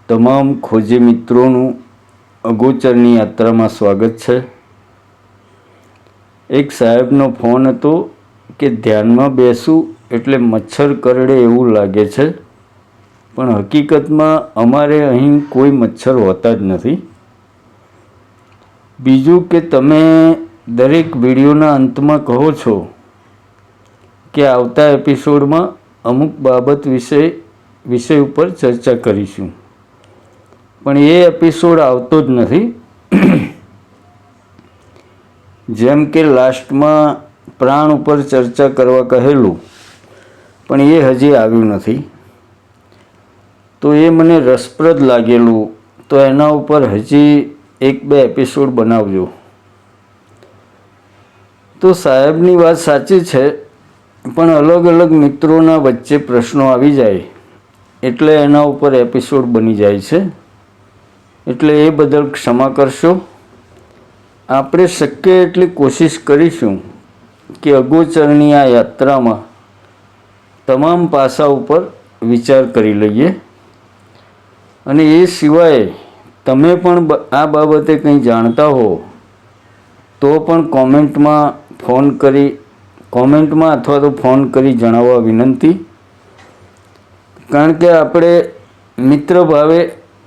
તમામ ખોજી મિત્રોનું અગોચરની યાત્રામાં સ્વાગત છે। એક સાહેબનો ફોન હતો કે ધ્યાનમાં બેસું એટલે મચ્છર કરડે એવું લાગે છે, પણ હકીકતમાં અમારે અહીં કોઈ મચ્છર હોતા જ નથી। બીજું કે તમે દરેક વિડીયોના અંતમાં કહો છો કે આવતા એપિસોડમાં અમુક બાબત વિષય ઉપર ચર્ચા કરીશું, પણ એ એપિસોડ આવતો જ નથી। જેમ કે લાસ્ટમાં પ્રાણ ઉપર ચર્ચા કરવા કહેલું, પણ એ હજી આવ્યું નથી, તો એ મને રસપ્રદ લાગેલું, તો એના ઉપર હજી 1-2 એપિસોડ બનાવજો। તો સાહેબની વાત સાચી છે, પણ અલગ અલગ મિત્રોના વચ્ચે પ્રશ્નો આવી જાય એટલે એના ઉપર એપિસોડ બની જાય છે, એટલે એ બદલ ક્ષમા કરશો। આપણે શક્ય એટલી કોશિશ કરીશું કે અગોચરની આ યાત્રામાં તમામ પાસા ઉપર વિચાર કરી લઈએ, અને એ સિવાય તમે પણ આ બાબતે કંઈ જાણતા હો તો પણ કોમેન્ટમાં અથવા તો ફોન કરી જણાવવા વિનંતી। કારણ કે આપણે મિત્ર ભાવે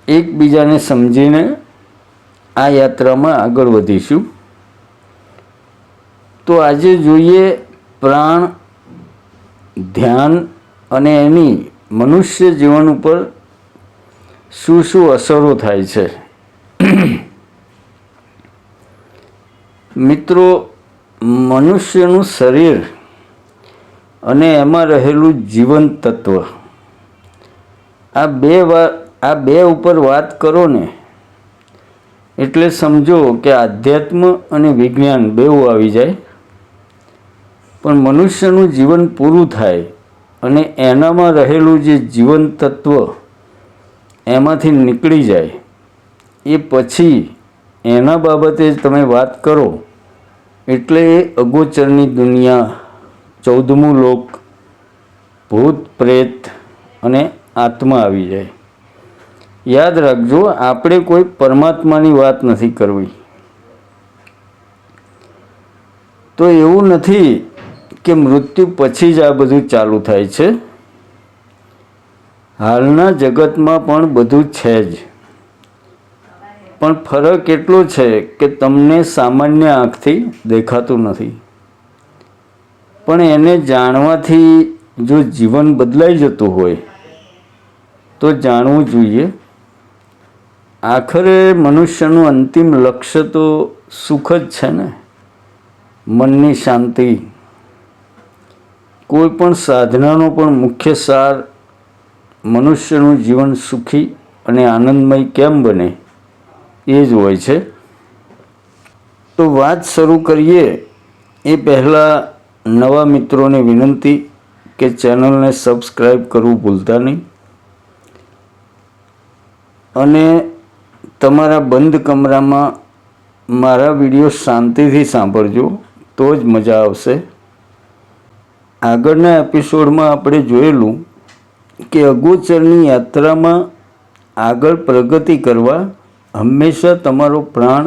એકબીજાને સમજીને આ યાત્રામાં આગળ વધીશું। તો આજે જોઈએ પ્રાણ, ધ્યાન અને એની મનુષ્ય જીવન ઉપર શું શું અસરો થાય છે। મિત્રો, મનુષ્યનું શરીર અને એમાં રહેલું જીવન તત્વ, આ બે ઉપર વાત કરો ને એટલે સમજો કે આધ્યાત્મ અને વિજ્ઞાન બેઉ આવી જાય। પણ મનુષ્યનું જીવન પૂરું થાય અને એનામાં રહેલું જે જીવન તત્વ એમાંથી નીકળી જાય, એ પછી એના બાબતે તમે વાત કરો એટલે એ અગોચરની દુનિયા, 14મું લોક, ભૂત પ્રેત અને આત્મા આવી જાય। યાદ રાખજો, આપણે કોઈ પરમાત્માની વાત નથી કરવી। તો એવું નથી કે મૃત્યુ પછી જ આ બધું ચાલુ થાય છે, હાલના જગતમાં પણ બધું છે જ, પણ ફરક એટલો છે કે તમને સામાન્ય આંખથી દેખાતું નથી, પણ એને જાણવાથી જો જીવન બદલાઈ જતું હોય તો જાણવું જોઈએ। આખરે મનુષ્યનું અંતિમ લક્ષ્ય તો સુખ જ છે ને, મનની શાંતિ। કોઈ પણ સાધનાનો પણ મુખ્ય સાર મનુષ્યનું જીવન સુખી અને આનંદમય કેમ બને એ જ હોય છે। તો વાત શરૂ કરીએ એ પહેલાં નવા મિત્રોને વિનંતી કે ચેનલને સબસ્ક્રાઈબ કરવું ભૂલતા નહીં, અને તમારા બંધ કમરામાં મારા વિડીયો શાંતિથી સાંભળજો, તો જ મજા આવશે। આગળના એપિસોડમાં આપણે જોયેલું કે અગોચરની યાત્રામાં આગળ પ્રગતિ કરવા હંમેશા તમારો પ્રાણ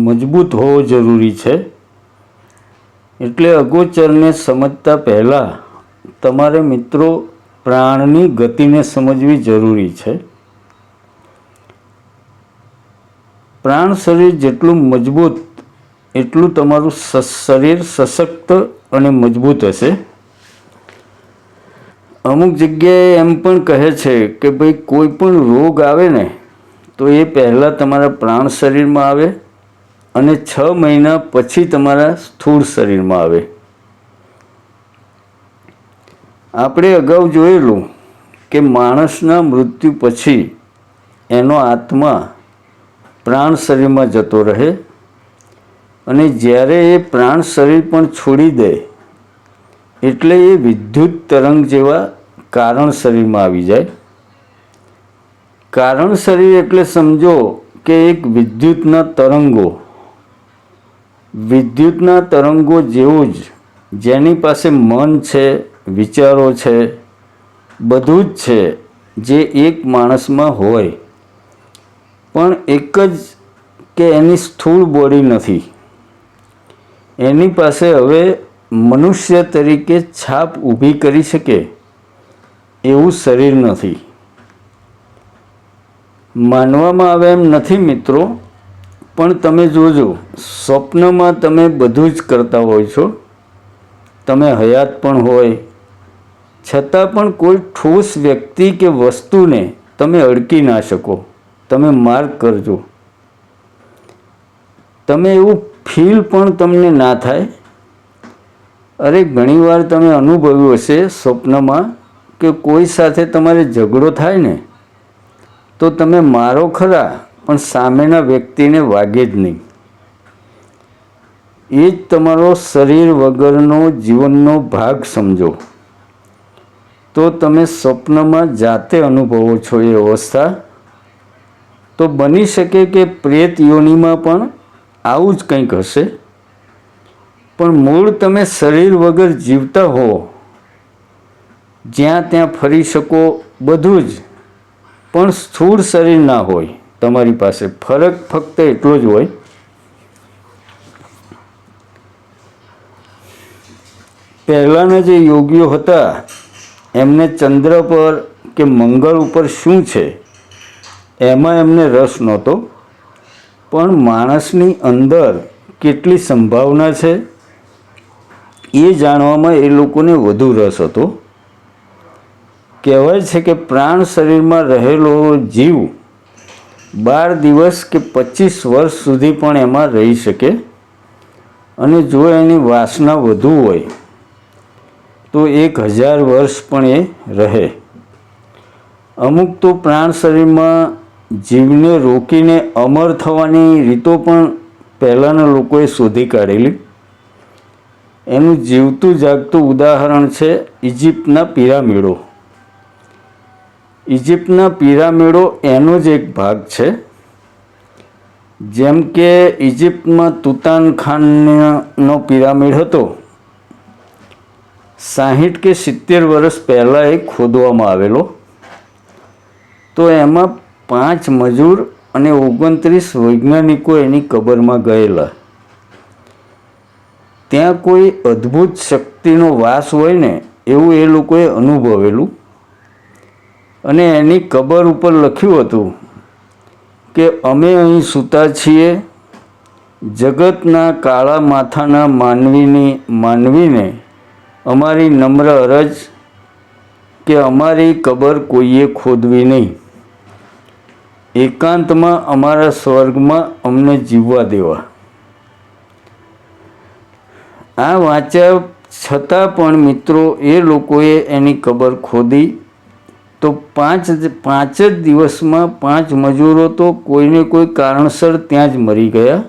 મજબૂત હોવો જરૂરી છે। એટલે અગોચરને સમજતા પહેલાં તમારે મિત્રો પ્રાણની ગતિને સમજવી જરૂરી છે। પ્રાણ શરીર જેટલું મજબૂત એટલું તમારું શરીર સશક્ત અને મજબૂત હશે। અમુક જગ્યાએ એમ પણ કહે છે કે ભાઈ કોઈ પણ રોગ આવે ને તો એ પહેલાં તમારા પ્રાણ શરીરમાં આવે અને 6 મહિના પછી તમારા સ્થૂળ શરીરમાં આવે। આપણે અગાઉ જોયેલું કે માણસના મૃત્યુ પછી એનો આત્મા પ્રાણ શરીરમાં જતો રહે, અને જ્યારે એ પ્રાણ શરીર પણ છોડી દે એટલે એ વિદ્યુત તરંગ જેવા કારણ શરીરમાં આવી જાય। કારણ શરીર એટલે સમજો કે એક વિદ્યુતના તરંગો જેવું જ, જેની પાસે મન છે, વિચારો છે, બધું જ છે જે એક માણસમાં હોય પણ એક જ કે એની સ્થૂળ બોડી નથી, એની પાસે હવે મનુષ્ય તરીકે છાપ ઊભી કરી શકે એવું શરીર નથી. માનવામાં આવે એમ નથી મિત્રો, પણ તમે જોજો, સ્વપ્નમાં તમે બધું જ કરતા હોય છો, તમે હયાત પણ હોય, છતાં પણ કોઈ ઠોસ વ્યક્તિ કે વસ્તુને તમે અડકી ના શકો. તમે માર્ક કરજો, તમે એવું ફીલ પણ તમને ના થાય. અરે ઘણીવાર તમે અનુભવ્યું હશે સ્વપ્નમાં કે કોઈ સાથે તમારે ઝઘડો થાય ને તો તમે મારો ખરા પણ સામેના વ્યક્તિને વાગે જ નહીં. એ જ તમારો શરીર વગરનો જીવનનો ભાગ સમજો. તો તમે સ્વપ્નમાં જાતે અનુભવો છો એ અવસ્થા. તો બની શકે કે પ્રેત યોનિમાં પણ આવું જ કંઈક હશે, પણ મૂળ તમે શરીર વગર જીવતા હો, જ્યાં ત્યાં ફરી શકો, બધું જ, પણ સ્થૂળ શરીર ના હોય તમારી પાસે. ફરક ફક્ત એટલો જ હોય. પહેલાંના જે યોગીઓ હતા એમને ચંદ્ર પર કે મંગળ ઉપર શું છે એમાં એમને રસ નહોતો, પણ માણસની અંદર કેટલી સંભાવના છે એ જાણવામાં એ લોકોને વધુ રસ હતો. કહેવાય છે કે પ્રાણ શરીરમાં રહેલો જીવ 12 દિવસ કે 25 વર્ષ સુધી પણ એમાં રહી શકે, અને જો એની વાસના વધુ હોય તો 1000 વર્ષ પણ એ રહે. અમુક તો પ્રાણ શરીરમાં જીવને રોકીને અમર થવાની રીતો પણ પહેલાંના લોકોએ શોધી કાઢેલી. એનું જીવતું જાગતું ઉદાહરણ છે ઇજિપ્તના પિરામિડો. ઇજિપ્તના પિરામિડો એનો જ એક ભાગ છે. જેમ કે ઇજિપ્તમાં તુતાનખામનનો પિરામિડ હતો, 60 કે 70 વર્ષ પહેલાં એ ખોદવામાં આવેલો. તો એમાં 5 મજૂર અને 29 વૈજ્ઞાનિકો એની કબરમાં ગયેલા. ત્યાં કોઈ અદ્ભુત શક્તિનો વાસ હોય ને એવું એ લોકોએ અનુભવેલું, અને એની કબર ઉપર લખ્યું હતું કે અમે અહીં સૂતા છીએ, જગતના કાળા માથાના માનવીને અમારી નમ્ર અરજ કે અમારી કબર કોઈએ ખોદવી નહીં, એકાંતમાં અમારા સ્વર્ગમાં અમને જીવવા દેવા. આ વાંચ્યા છતાં પણ મિત્રો એ લોકોએ એની કબર ખોદી તો 5 જ દિવસમાં 5 મજૂરો તો કોઈને કોઈ કારણસર ત્યાં જ મરી ગયા,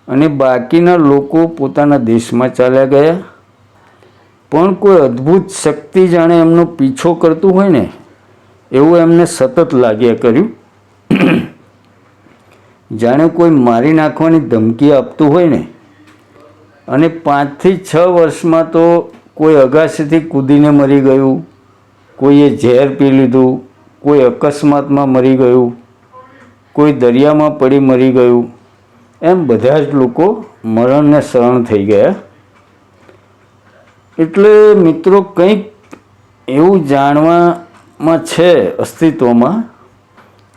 અને બાકીના લોકો પોતાના દેશમાં ચાલ્યા ગયા. પણ કોઈ અદ્ભુત શક્તિ જાણે એમનો પીછો કરતું હોય ને એવું એમને સતત લાગ્યા કર્યું. જાણે કોઈ મારી નાખવાની ધમકી આપતું હોય ને. અને 5 થી 6 વર્ષમાં તો કોઈ અગાશીથી કૂદીને મરી ગયું, કોઈએ ઝેર પી લીધું, કોઈ અકસ્માતમાં મરી ગયું, કોઈ દરિયામાં પડી મરી ગયું. એમ બધા જ લોકો મરણને શરણ થઈ ગયા. એટલે મિત્રો કંઈક એવું જાણવામાં છે અસ્તિત્વમાં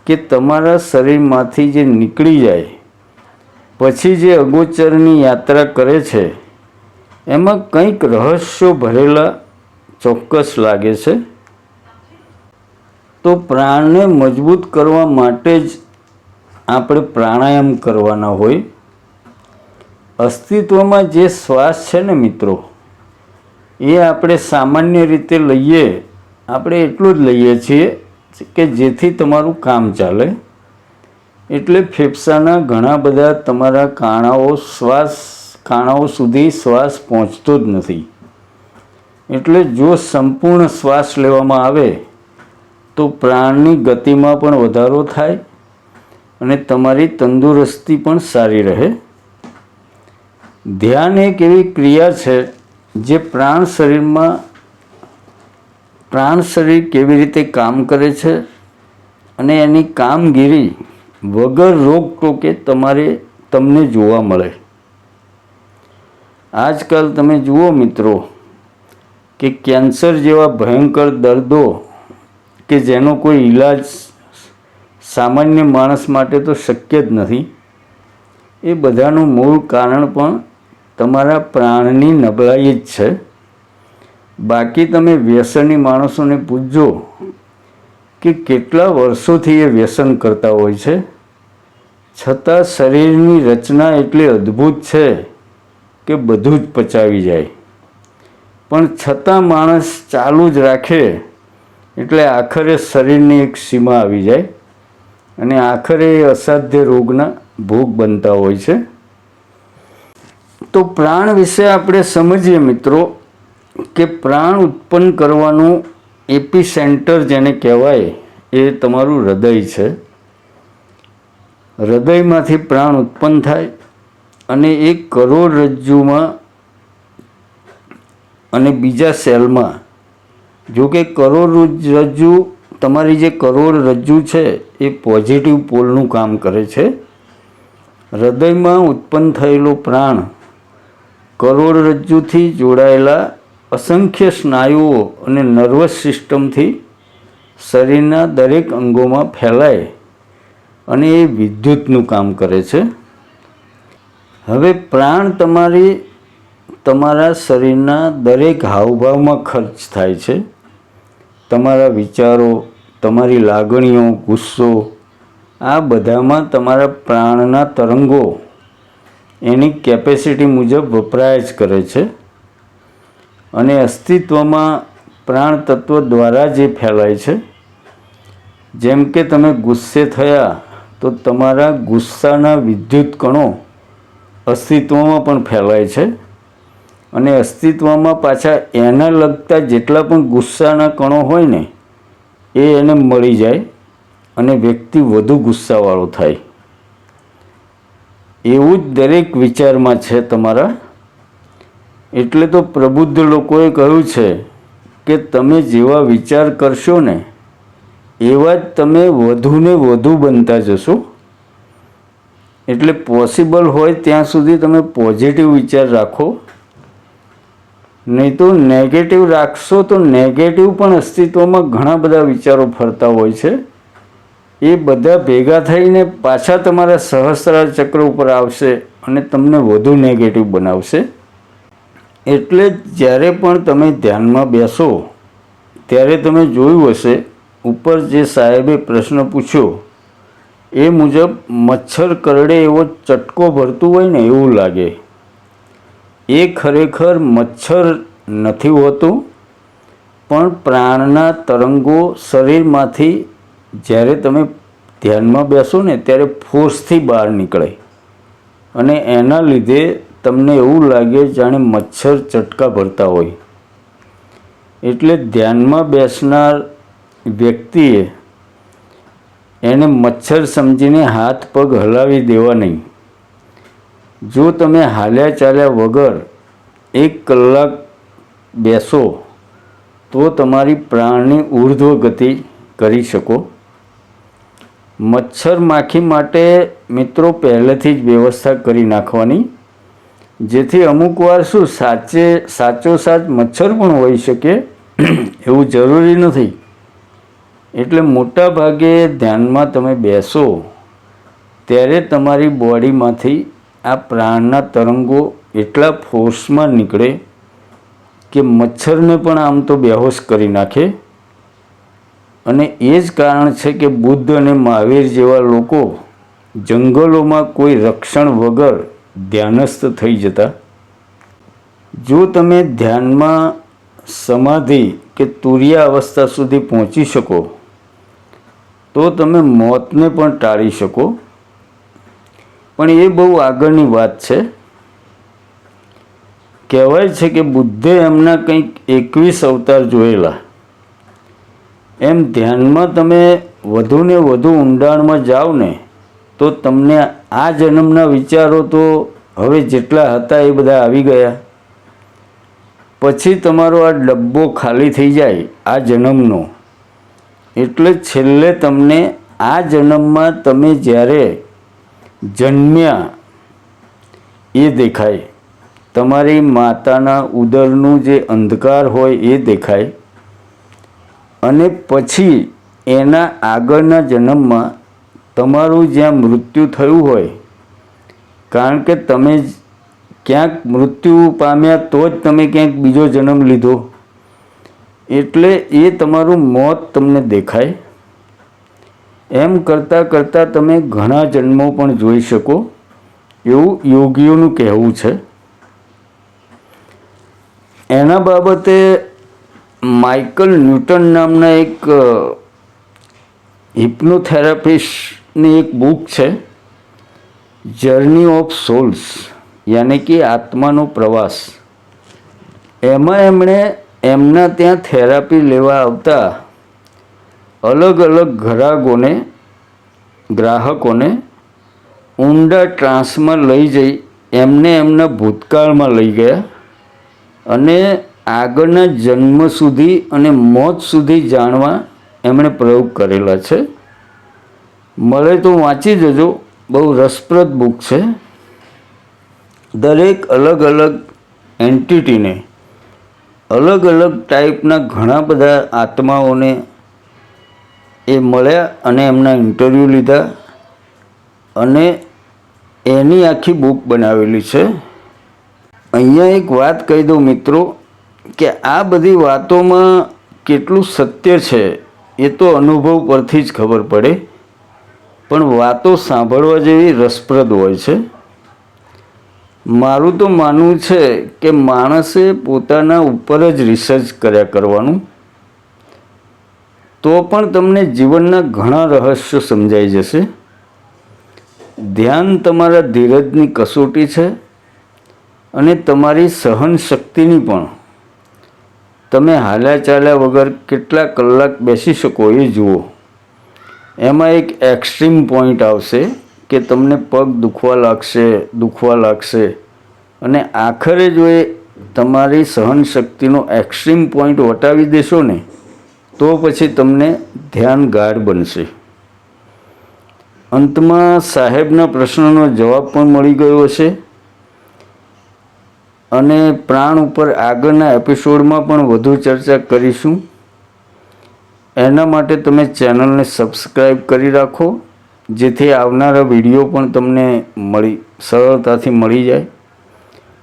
કે તમારા શરીરમાંથી જે નીકળી જાય પછી જે અગોચરની યાત્રા કરે છે એમાં કંઈક રહસ્યો ભરેલા ચોક્કસ લાગે છે. તો પ્રાણને મજબૂત કરવા માટે જ આપણે પ્રાણાયામ કરવાના હોય. અસ્તિત્વમાં જે શ્વાસ છે ને મિત્રો, એ આપણે સામાન્ય રીતે લઈએ, આપણે એટલું જ લઈએ છીએ કે જેથી તમારું કામ ચાલે. એટલે ફેફસાના ઘણા બધા તમારા કાણાઓ સુધી શ્વાસ પહોંચતો જ નથી. એટલે જો સંપૂર્ણ શ્વાસ લેવામાં આવે તો પ્રાણની ગતિમાં પણ વધારો થાય અને તમારી તંદુરસ્તી પણ સારી રહે. ધ્યાન એક એવી ક્રિયા છે જે પ્રાણ શરીર કેવી રીતે કામ કરે છે અને એની કામગીરી વગર રોકટોકે તમને જોવા મળે. આજકાલ તમે જુઓ મિત્રો કે કેન્સર જેવા ભયંકર દર્દો કે જેનો કોઈ ઈલાજ સામાન્ય માણસ માટે તો શક્ય જ નથી, એ બધાનું મૂળ કારણ પણ તમારા પ્રાણની નબળાઈ જ છે. બાકી તમે વ્યસની માણસોને પૂછજો કે કેટલા વર્ષોથી એ વ્યસન કરતા હોય છે, છતાં શરીરની રચના એટલી અદ્ભુત છે કે બધું જ પચાવી જાય, પણ છતાં માણસ ચાલુ જ રાખે એટલે આખરે શરીરની એક સીમા આવી જાય અને આખરે એ અસાધ્ય રોગના ભોગ બનતા હોય છે. તો પ્રાણ વિશે આપણે સમજીએ મિત્રો કે પ્રાણ ઉત્પન્ન કરવાનું એપી સેન્ટર જેને કહેવાય એ તમારું હૃદય છે. હૃદયમાંથી પ્રાણ ઉત્પન્ન થાય અને એ કરોડરજ્જુમાં અને બીજા સેલમાં, જો કે કરોડરજ્જુ તમારી જે કરોડરજ્જુ છે એ પોઝિટિવ પોલનું કામ કરે છે. હૃદયમાં ઉત્પન્ન થયેલો પ્રાણ કરોડરજ્જુથી જોડાયેલા અસંખ્ય સ્નાયુઓ અને નર્વસ સિસ્ટમથી શરીરના દરેક અંગોમાં ફેલાય અને એ વિદ્યુતનું કામ કરે છે. હવે પ્રાણ તમારા શરીરના દરેક હાવભાવમાં ખર્ચ થાય છે. તમારા વિચારો, તમારી લાગણીઓ, ગુસ્સો, આ બધામાં તમારા પ્રાણના તરંગો એની કેપેસિટી મુજબ વપરાય જ કરે છે અને અસ્તિત્વમાં પ્રાણ તત્વ દ્વારા જે ફેલાય છે. જેમ કે તમે ગુસ્સે થયા તો તમારા ગુસ્સાના વિદ્યુત કણો અસ્તિત્વમાં પણ ફેલાય છે અને અસ્તિત્વમાં પાછા એના લગતા જેટલા પણ ગુસ્સાના કણો હોય ને એ એને મળી જાય અને વ્યક્તિ વધુ ગુસ્સાવાળો થાય. એવું જ દરેક વિચારમાં છે તમારા. એટલે તો પ્રબુદ્ધ લોકોએ કહ્યું છે કે તમે જેવા વિચાર કરશો ને એવા જ તમે વધુને વધુ બનતા જશો. એટલે પોસિબલ હોય ત્યાં સુધી તમે પોઝિટિવ વિચાર રાખો, નહીં તો નેગેટિવ રાખશો તો નેગેટિવ પણ અસ્તિત્વમાં ઘણા બધા વિચારો ફરતા હોય છે. એ બધા ભેગા થઈને પાછા તમારા સહસ્ત્રાર ચક્ર ઉપર આવશે અને તમને વધુ નેગેટિવ બનાવશે. એટલે જ્યારે પણ તમે ધ્યાનમાં બેસો ત્યારે તમે જોયું હશે ઉપર જે સાહેબે પ્રશ્ન પૂછ્યો એ મુજબ મચ્છર કરડે એવો ચટકો ભરતું હોય ને એવું લાગે. એ ખરેખર મચ્છર નથી હોતું, પણ પ્રાણના તરંગો શરીરમાંથી જ્યારે તમે ધ્યાનમાં બેસો ને ત્યારે ફોર્સથી બહાર નીકળે અને એના લીધે તમને એવું લાગે જાણે મચ્છર ચટકા ભરતા હોય. એટલે ધ્યાનમાં બેસનાર વ્યક્તિએ એને મચ્છર સમજીને હાથ પગ હલાવી દેવા નહીં. જો તમે હાલ્યા ચાલ્યા વગર 1 કલાક બેસો તો તમારી પ્રાણની ઉર્ધ્વ ગતિ કરી શકો. મચ્છર માખી માટે મિત્રો પહેલેથી જ વ્યવસ્થા કરી નાખવાની, જેથી અમુક વાર શું સાચો મચ્છર પણ હોઈ શકે એવું જરૂરી નથી. એટલે મોટા ભાગે ધ્યાનમાં તમે બેસો ત્યારે તમારી બોડીમાંથી આ પ્રાણના તરંગો એટલા ફોર્સમાં નીકળે કે મચ્છરને પણ આમ તો બેહોશ કરી નાખે. અને એ જ કારણ છે કે બુદ્ધ અને મહાવીર જેવા લોકો જંગલોમાં કોઈ રક્ષણ વગર ધ્યાનસ્થ થઈ જતા. જો તમે ધ્યાનમાં સમાધિ કે તુર્યા અવસ્થા સુધી પહોંચી શકો તો તમે મોતને પણ ટાળી શકો. પણ એ બહુ આગળની વાત છે. કહેવાય છે કે બુદ્ધે એમના કંઈક 21 અવતાર જોયેલા. એમ ધ્યાનમાં તમે વધુને વધુ ઊંડાણમાં જાઓ ને તો તમને આ જન્મના વિચારો તો હવે જેટલા હતા એ બધા આવી ગયા. પછી તમારો આ ડબ્બો ખાલી થઈ જાય આ જન્મનો. એટલે છેલ્લે તમને આ જન્મમાં તમે જ્યારે જન્મ્યા એ દેખાય, તમારી માતાના ઉદરનું જે અંધકાર હોય એ દેખાય, અને પછી એના આગળના જન્મમાં તમારું જ્યાં મૃત્યુ થયું હોય, કારણ કે તમે ક્યાંક મૃત્યુ પામ્યા તો જ તમે ક્યાંક બીજો જન્મ લીધો, એટલે એ તમારું મોત તમને દેખાય. એમ કરતાં કરતાં તમે ઘણા જન્મો પણ જોઈ શકો એવું યોગીઓનું કહેવું છે. એના બાબતે માઇકલ ન્યૂટન નામના એક હિપ્નોથેરાપિસ્ટની એક બુક છે, જર્ની ઓફ સોલ્સ, યાની કે આત્માનો પ્રવાસ. એમાં એમણે એમના ત્યાં થેરાપી લેવા આવતા અલગ અલગ ગ્રાહકોને ઊંડા ટ્રાન્સમાં લઈ જઈ એમને એમના ભૂતકાળમાં લઈ ગયા અને આગળના જન્મ સુધી અને મોત સુધી જાણવા એમણે પ્રયોગ કરેલા છે. મળે તો વાંચી જજો, બહુ રસપ્રદ બુક છે. દરેક અલગ અલગ એન્ટિટીને, અલગ અલગ ટાઈપના ઘણા બધા આત્માઓને એ મળ્યા અને એમના ઇન્ટરવ્યૂ લીધા અને એની આખી બુક બનાવેલી છે. અહીંયા એક વાત કહી દઉં મિત્રો, કે આ બધી વાતોમાં કેટલું સત્ય છે એ તો અનુભવ પરથી જ ખબર પડે, પણ વાતો સાંભળવા જેવી રસપ્રદ હોય છે. મારું તો માનવું છે કે માણસે પોતાના ઉપર જ રિસર્ચ કર્યા કરવાનું, તો પણ તમને જીવનના ઘણા રહસ્યો સમજાઈ જશે. ધ્યાન તમારા ધીરજની કસોટી છે અને તમારી સહન શક્તિની પણ. તમે હાલ્યા ચાલ્યા વગર કેટલા કલાક બેસી શકો એ જુઓ. એમાં એક એક્સ્ટ્રીમ પોઈન્ટ આવશે કે તમને પગ દુખવા લાગશે અને આખરે જો એ તમારી સહન શક્તિનો એક્સ્ટ્રીમ પોઈન્ટ વટાવી દેશો ને તો પછી તમને ધ્યાન ગાઢ બનશે. અંતમાં સાહેબના પ્રશ્નનો જવાબ પણ મળી ગયો હશે અને પ્રાણ ઉપર આગળના એપિસોડમાં પણ વધુ ચર્ચા કરીશું. એના માટે તમે ચેનલને સબસ્ક્રાઈબ કરી રાખો, જેથી આવનારા વિડીયો પણ તમને સરળતાથી મળી જાય,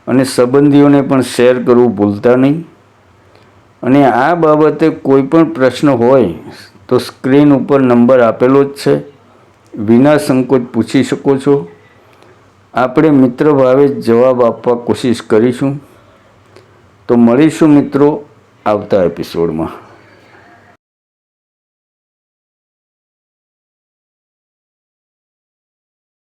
અને સંબંધીઓને પણ શેર કરવું ભૂલતા નહીં. અને આ બાબતે કોઈ પણ પ્રશ્ન હોય તો સ્ક્રીન ઉપર નંબર આપેલો જ છે, વિના સંકોચ પૂછી શકો છો. આપણે મિત્ર ભાવે જવાબ આપવા કોશિશ કરીશું. તો મળીશું મિત્રો આવતા એપિસોડમાં.